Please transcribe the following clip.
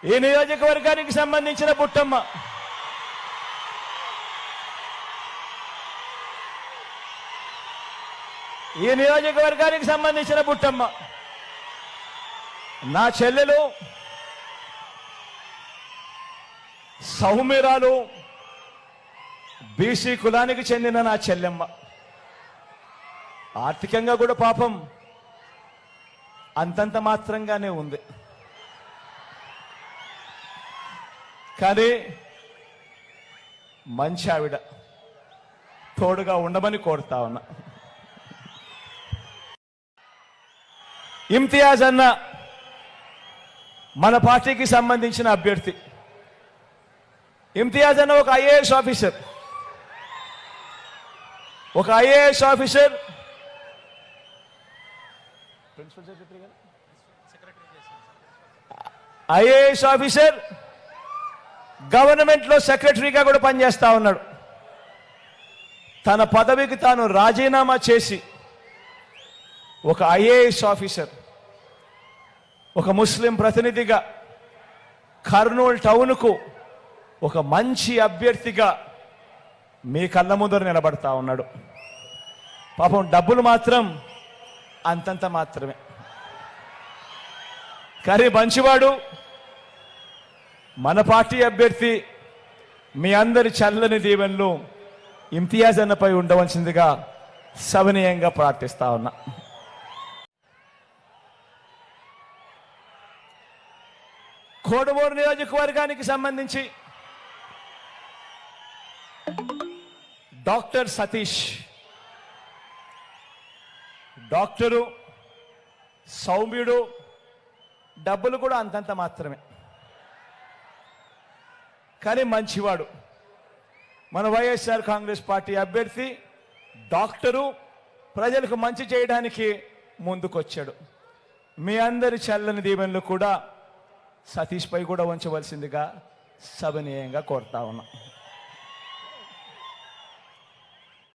ఈ నియోజకవర్గానికి సంబంధించిన బుట్టమ్మ ఈ నియోజకవర్గానికి సంబంధించిన బుట్టమ్మ నా చెల్లెలు సౌమ్యరాలు బీసీ కులానికి చెందిన నా చెల్లెమ్మ ఆర్థికంగా కూడా పాపం అంతంత మాత్రంగానే ఉంది. కానీ మంచి ఆవిడ, తోడుగా ఉండమని కోరుతా ఉన్నా. ఇమ్తియాజ్ అన్న మన పార్టీకి సంబంధించిన అభ్యర్థి. ఇమ్తియాజ్ అన్న ఒక IAS officer, IAS officer government లో సెక్రటరీగా కూడా పనిచేస్తా ఉన్నాడు. తన పదవికి తాను రాజీనామా చేసి ఒక ఐఏఎస్ ఆఫీసర్, ఒక ముస్లిం ప్రతినిధిగా కర్నూలు టౌన్కు ఒక మంచి అభ్యర్థిగా మీ కళ్ళ ముందర నిలబడతా ఉన్నాడు. పాపం డబ్బులు మాత్రం అంతంత మాత్రమే, కానీ మంచివాడు. మన పార్టీ అభ్యర్థి. మీ అందరి చల్లని దీవెనలు ఇమ్తియాజ్ అన్నపై ఉండవలసిందిగా సవినయంగా ప్రార్థిస్తా ఉన్నా. కోడుమూరు నియోజకవర్గానికి సంబంధించి డాక్టర్ సతీష్, డాక్టరు, సౌమ్యుడు, డబ్బులు కూడా అంతంత మాత్రమే, కానీ మంచివాడు. మన వైఎస్ఆర్ కాంగ్రెస్ పార్టీ అభ్యర్థి డాక్టరు, ప్రజలకు మంచి చేయడానికి ముందుకొచ్చాడు. మీ అందరి చల్లని దీవెనలు కూడా సతీష్ పై కూడా ఉంచవలసిందిగా సవినయంగా కోరుతా ఉన్నా.